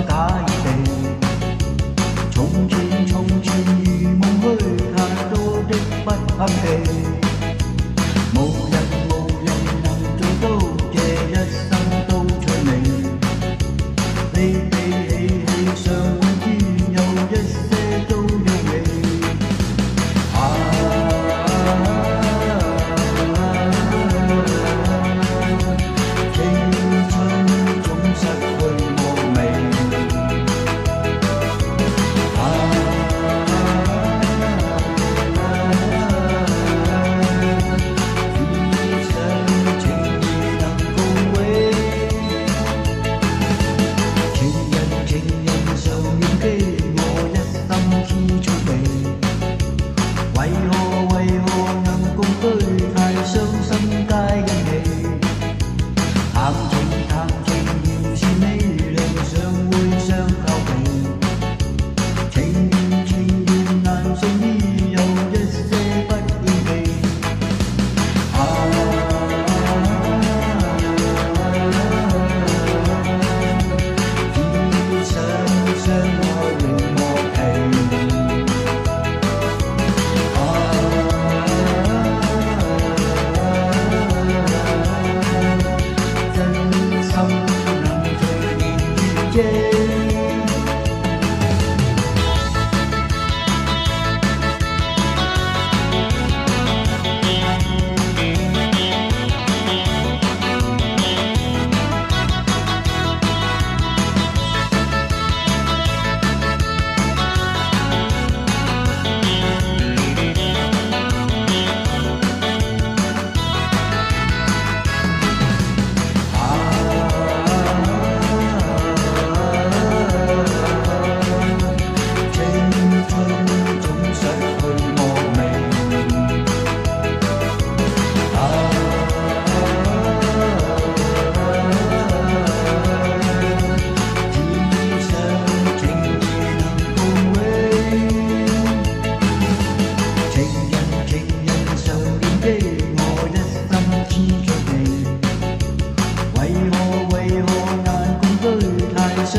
假意地。從前從前如夢虛，太多的不堪記。無人能做到這一生都趣味。悲悲喜喜上滿天，有一些都有味。青春總失去惡味。只想情義能共榮。情人常念記，我一心痴趣味。為何能共對，太傷心皆因你。談情原是你，良相會相靠避。情緣難送醫，有一些不厭棄。只想相愛永默契。真心能隨年月記。為何難共對，太傷